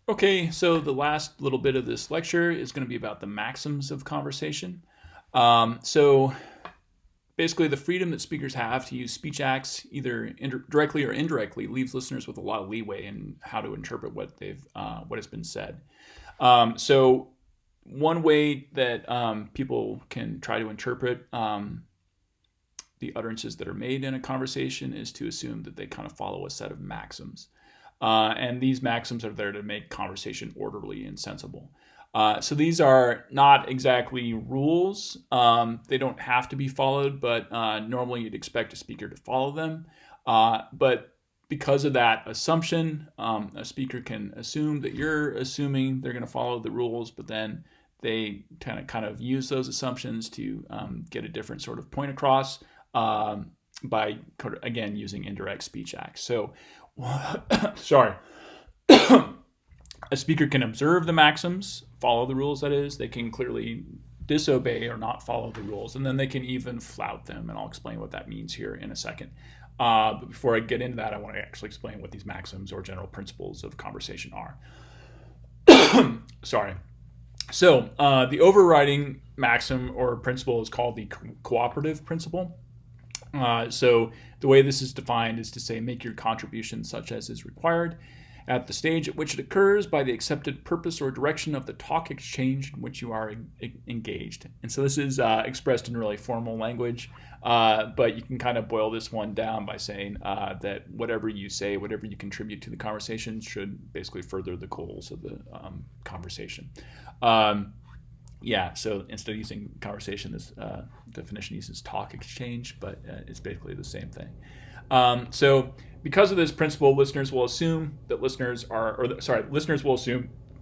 Okay, so the last little bit of this lecture is going to be about the maxims of conversation. So basically, the freedom that speakers have to use speech acts, either directly or indirectly, leaves listeners with a lot of leeway in how to interpret what has been said. So one way that people can try to interpret the utterances that are made in a conversation is to assume that they kind of follow a set of maxims. And these maxims are there to make conversation orderly and sensible. So these are not exactly rules. They don't have to be followed, but normally you'd expect a speaker to follow them. But because of that assumption, a speaker can assume that you're assuming they're going to follow the rules, but then they kind of use those assumptions to get a different sort of point across by, again, using indirect speech acts. So, sorry. A speaker can observe the maxims, follow the rules, that is. They can clearly disobey or not follow the rules, and then they can even flout them, and I'll explain what that means here in a second. But before I get into that, I want to actually explain what these maxims or general principles of conversation are. Sorry. So the overriding maxim or principle is called the cooperative principle. So the way this is defined is to say, make your contribution such as is required at the stage at which it occurs by the accepted purpose or direction of the talk exchange in which you are engaged. And so this is expressed in really formal language, but you can kind of boil this one down by saying that whatever you say, whatever you contribute to the conversation should basically further the goals of the conversation. So instead of using conversation, this definition uses talk exchange, but it's basically the same thing. So because of this principle, listeners will assume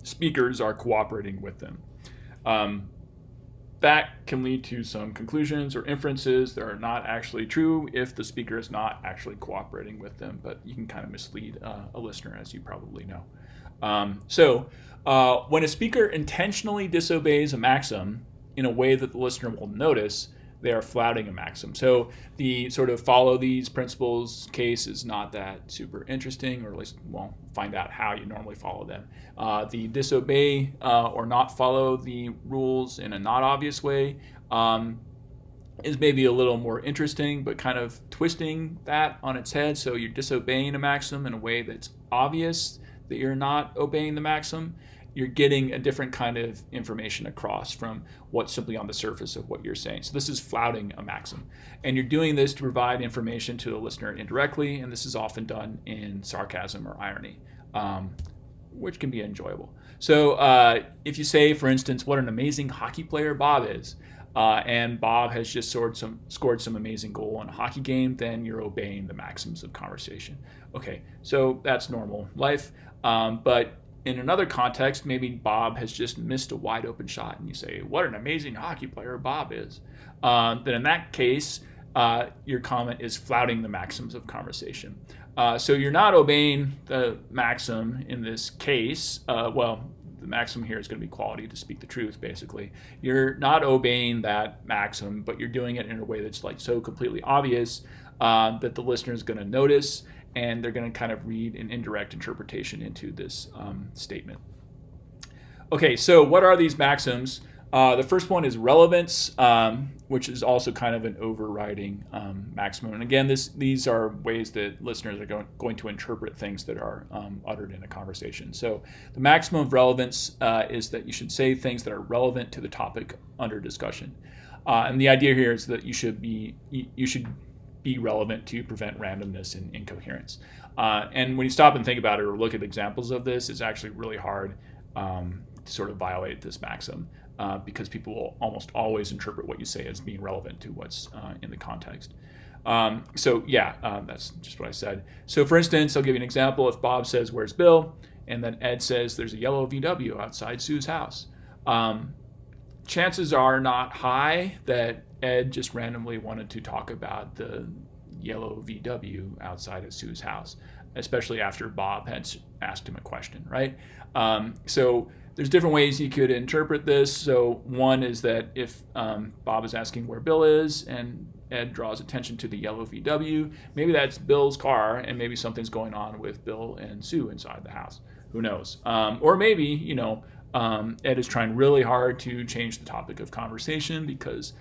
speakers are cooperating with them. That can lead to some conclusions or inferences that are not actually true if the speaker is not actually cooperating with them, but you can kind of mislead a listener, as you probably know. When a speaker intentionally disobeys a maxim in a way that the listener will notice, they are flouting a maxim. So the sort of follow these principles case is not that super interesting, or at least we'll find out how you normally follow them. The disobey or not follow the rules in a not obvious way is maybe a little more interesting, but kind of twisting that on its head. So you're disobeying a maxim in a way that's obvious that you're not obeying the maxim. You're getting a different kind of information across from what's simply on the surface of what you're saying. So this is flouting a maxim. And you're doing this to provide information to the listener indirectly, and this is often done in sarcasm or irony, which can be enjoyable. So if you say, for instance, what an amazing hockey player Bob is, and Bob has just scored some amazing goal in a hockey game, then you're obeying the maxims of conversation. Okay, so that's normal life. But in another context, maybe Bob has just missed a wide open shot, and you say, what an amazing hockey player Bob is. Then in that case, your comment is flouting the maxims of conversation. So you're not obeying the maxim in this case. The maxim here is going to be quality to speak the truth, basically. You're not obeying that maxim, but you're doing it in a way that's like so completely obvious that the listener is going to notice, and they're going to kind of read an indirect interpretation into this statement. Okay, so what are these maxims? The first one is relevance, which is also kind of an overriding maximum. And again, these are ways that listeners are going to interpret things that are uttered in a conversation. So the maximum of relevance is that you should say things that are relevant to the topic under discussion. And the idea here is that you should be relevant to prevent randomness and incoherence. And when you stop and think about it or look at examples of this, it's actually really hard to sort of violate this maxim because people will almost always interpret what you say as being relevant to what's in the context. That's just what I said. So for instance, I'll give you an example. If Bob says, "Where's Bill?" and then Ed says, "There's a yellow VW outside Sue's house." Chances are not high that Ed just randomly wanted to talk about the yellow VW outside of Sue's house, especially after Bob had asked him a question, right? So there's different ways you could interpret this. So one is that if Bob is asking where Bill is and Ed draws attention to the yellow VW, maybe that's Bill's car and maybe something's going on with Bill and Sue inside the house. Who knows? Or maybe, Ed is trying really hard to change the topic of conversation because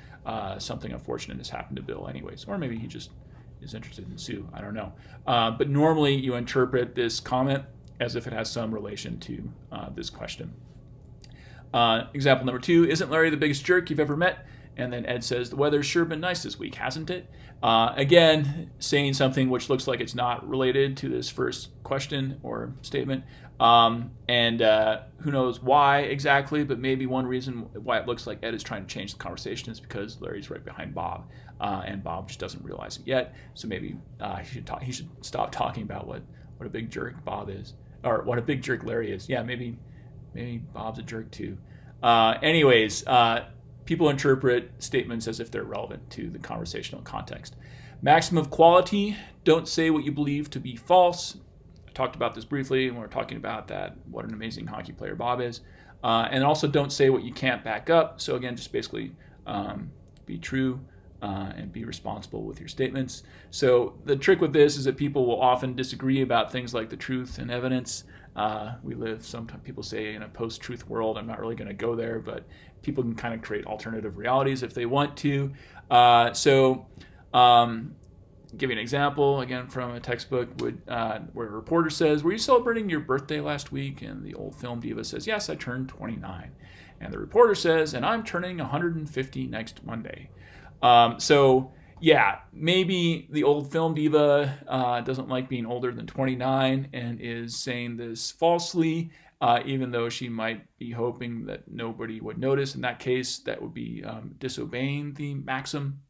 something unfortunate has happened to Bill anyways. Or maybe he just is interested in Sue. I don't know. But normally you interpret this comment as if it has some relation to this question. Example number 2, isn't Larry the biggest jerk you've ever met? And then Ed says, the weather's sure been nice this week, hasn't it? Again, saying something which looks like it's not related to this first question or statement. And who knows why exactly, but maybe one reason why it looks like Ed is trying to change the conversation is because Larry's right behind Bob, and Bob just doesn't realize it yet. So maybe he should stop talking about what a big jerk Bob is, or what a big jerk Larry is. Yeah, maybe Bob's a jerk too. Anyways, people interpret statements as if they're relevant to the conversational context. Maxim of quality, don't say what you believe to be false. I talked about this briefly when we were talking about that, what an amazing hockey player Bob is. And also don't say what you can't back up. So again, just basically be true and be responsible with your statements. So the trick with this is that people will often disagree about things like the truth and evidence. We live, sometimes people say, in a post-truth world. I'm not really going to go there, but people can kind of create alternative realities if they want to. Give you an example, again, from a textbook where a reporter says, were you celebrating your birthday last week? And the old film diva says, yes, I turned 29. And the reporter says, and I'm turning 150 next Monday. Yeah, maybe the old film diva doesn't like being older than 29 and is saying this falsely, even though she might be hoping that nobody would notice. In that case, that would be disobeying the maxim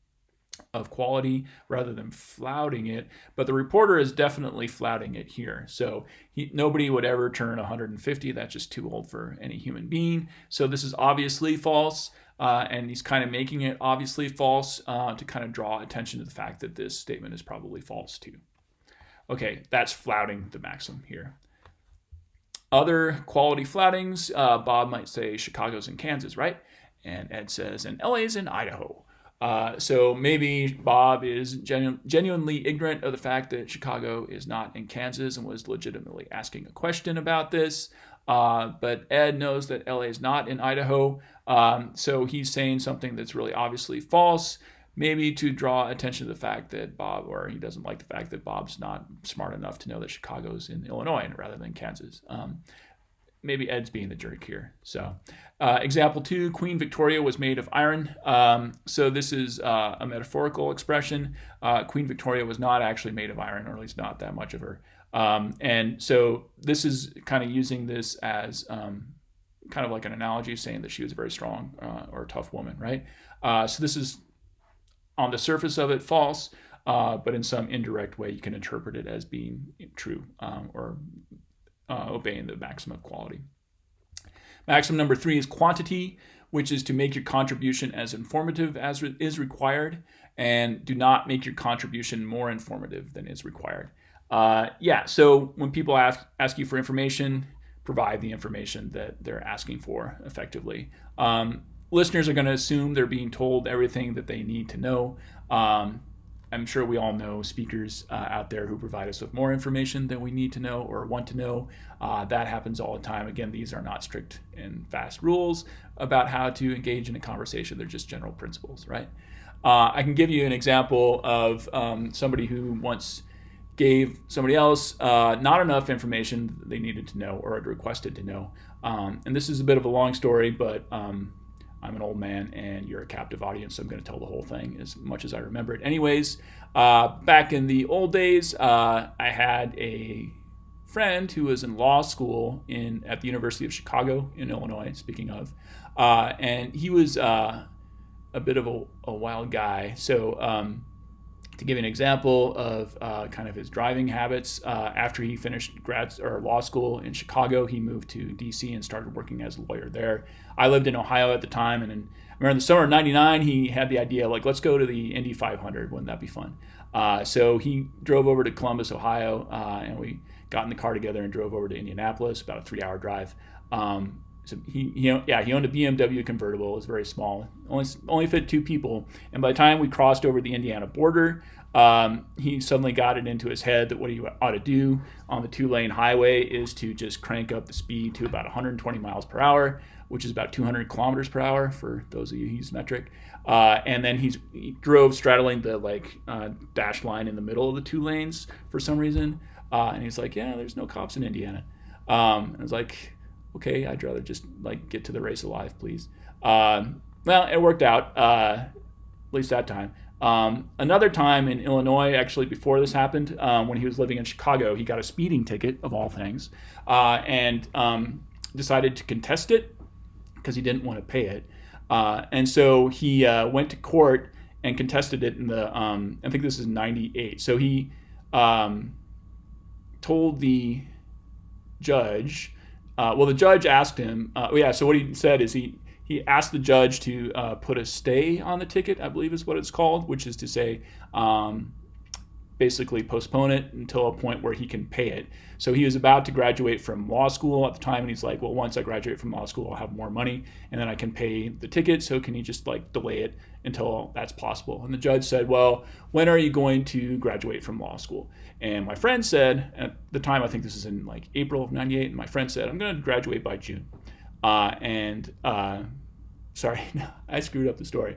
of quality rather than flouting it. But the reporter is definitely flouting it here. So nobody would ever turn 150. That's just too old for any human being. So this is obviously false. And he's kind of making it obviously false to kind of draw attention to the fact that this statement is probably false too. Okay, that's flouting the maxim here. Other quality floutings, Bob might say Chicago's in Kansas, right? And Ed says, and LA's in Idaho. So maybe Bob is genuinely ignorant of the fact that Chicago is not in Kansas and was legitimately asking a question about this. But Ed knows that LA is not in Idaho, so he's saying something that's really obviously false, maybe to draw attention to the fact that he doesn't like the fact that Bob's not smart enough to know that Chicago's in Illinois rather than Kansas. Maybe Ed's being the jerk here. So, example 2, Queen Victoria was made of iron. So this is a metaphorical expression. Queen Victoria was not actually made of iron, or at least not that much of her. And so this is kind of using this as kind of like an analogy, saying that she was a very strong or tough woman, right? So this is, on the surface of it, false, but in some indirect way, you can interpret it as being true or obeying the maxim of quality. Maxim number 3 is quantity, which is to make your contribution as informative as is required, and do not make your contribution more informative than is required. So when people ask you for information, provide the information that they're asking for effectively. Listeners are going to assume they're being told everything that they need to know. I'm sure we all know speakers out there who provide us with more information than we need to know or want to know. That happens all the time. Again, these are not strict and fast rules about how to engage in a conversation. They're just general principles, right? I can give you an example of somebody who once gave somebody else not enough information they needed to know or had requested to know. And this is a bit of a long story, but I'm an old man and you're a captive audience, so I'm going to tell the whole thing as much as I remember it. Anyways, back in the old days, I had a friend who was in law school at the University of Chicago in Illinois, speaking of, and he was a bit of a wild guy. So to give you an example of kind of his driving habits, after he finished law school in Chicago, he moved to DC and started working as a lawyer there. I lived in Ohio at the time, and I remember in the summer of '99, he had the idea, like, let's go to the Indy 500. Wouldn't that be fun? So he drove over to Columbus, Ohio, and we got in the car together and drove over to Indianapolis, about a 3-hour drive. So he owned a BMW convertible. It was very small, only fit 2 people. And by the time we crossed over the Indiana border, he suddenly got it into his head that what he ought to do on the 2-lane highway is to just crank up the speed to about 120 miles per hour, which is about 200 kilometers per hour for those of you who use metric. And then he drove straddling the dash line in the middle of the 2 lanes for some reason. And he's like, yeah, there's no cops in Indiana. And I was like, okay, I'd rather just get to the race alive, please. Well, it worked out, at least that time. Another time in Illinois, actually before this happened, when he was living in Chicago, he got a speeding ticket, of all things, and decided to contest it because he didn't want to pay it. And so he went to court and contested it in the, I think this is 98. So he told the judge, the judge asked him, so what he said is he asked the judge to put a stay on the ticket, I believe is what it's called, which is to say basically postpone it until a point where he can pay it. So he was about to graduate from law school at the time, and he's like, well, once I graduate from law school, I'll have more money, and then I can pay the ticket, so can you just delay it until that's possible? And the judge said, well, when are you going to graduate from law school? And my friend said, at the time, I think this is in April of 98, and my friend said, I'm going to graduate by June. Sorry, I screwed up the story.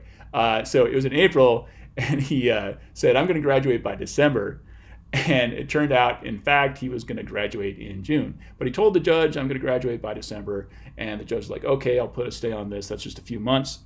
So it was in April, and he said, I'm going to graduate by December. And it turned out, in fact, he was going to graduate in June. But he told the judge, I'm going to graduate by December. And the judge was like, okay, I'll put a stay on this. That's just a few months.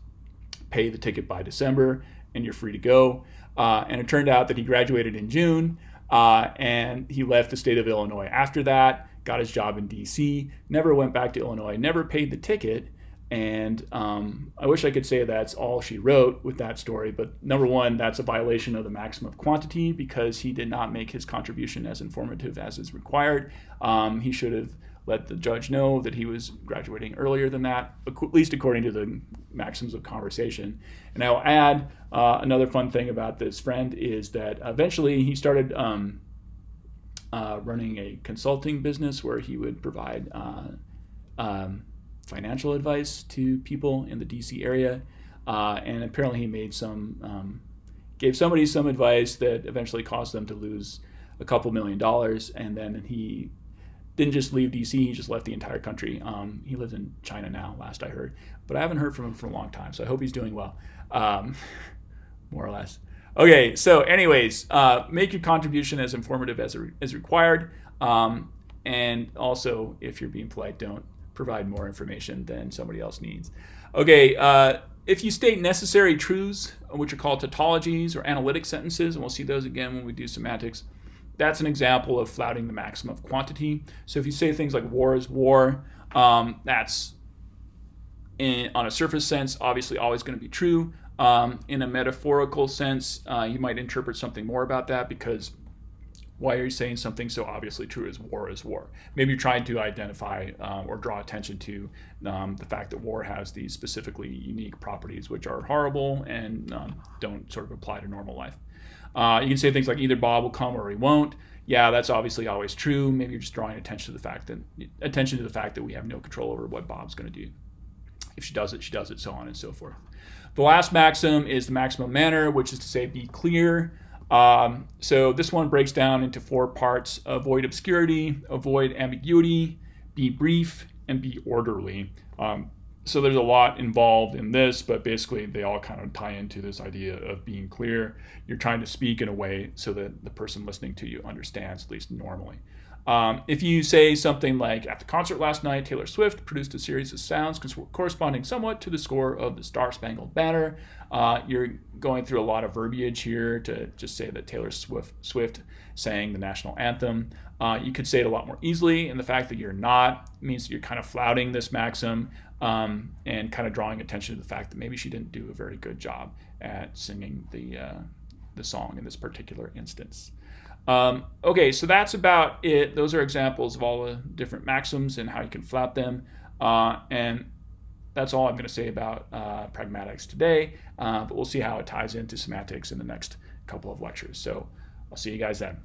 Pay the ticket by December, and you're free to go. And it turned out that he graduated in June, and he left the state of Illinois after that, got his job in D.C., never went back to Illinois, never paid the ticket. And I wish I could say that's all she wrote with that story, but number one, that's a violation of the maxim of quantity because he did not make his contribution as informative as is required. He should have let the judge know that he was graduating earlier than that, at least according to the maxims of conversation. And I'll add another fun thing about this friend is that eventually he started running a consulting business where he would provide financial advice to people in the DC area, and apparently he made gave somebody some advice that eventually caused them to lose a couple $1 million, and then he didn't just leave DC, he just left the entire country. He lives in China now, last I heard, but I haven't heard from him for a long time, so I hope he's doing well, more or less. Okay, so anyways, make your contribution as informative as required, and also, if you're being polite, don't provide more information than somebody else needs. Okay, if you state necessary truths, which are called tautologies or analytic sentences, and we'll see those again when we do semantics, that's an example of flouting the maxim of quantity. So if you say things like war is war, that's on a surface sense obviously always going to be true. In a metaphorical sense, you might interpret something more about that because why are you saying something so obviously true as war is war? Maybe you're trying to identify or draw attention to the fact that war has these specifically unique properties which are horrible and don't sort of apply to normal life. You can say things like either Bob will come or he won't. Yeah, that's obviously always true. Maybe you're just drawing attention to the fact that we have no control over what Bob's going to do. If she does it, so on and so forth. The last maxim is the maxim of manner, which is to say be clear. So this one breaks down into 4 parts: avoid obscurity, avoid ambiguity, be brief, and be orderly. So there's a lot involved in this, but basically they all kind of tie into this idea of being clear. You're trying to speak in a way so that the person listening to you understands, at least normally. If you say something like, at the concert last night, Taylor Swift produced a series of sounds corresponding somewhat to the score of the Star-Spangled Banner, you're going through a lot of verbiage here to just say that Taylor Swift sang the national anthem. You could say it a lot more easily, and the fact that you're not means that you're kind of flouting this maxim and kind of drawing attention to the fact that maybe she didn't do a very good job at singing the song in this particular instance. Okay, so that's about it. Those are examples of all the different maxims and how you can flout them. And that's all I'm going to say about pragmatics today, but we'll see how it ties into semantics in the next couple of lectures. So I'll see you guys then.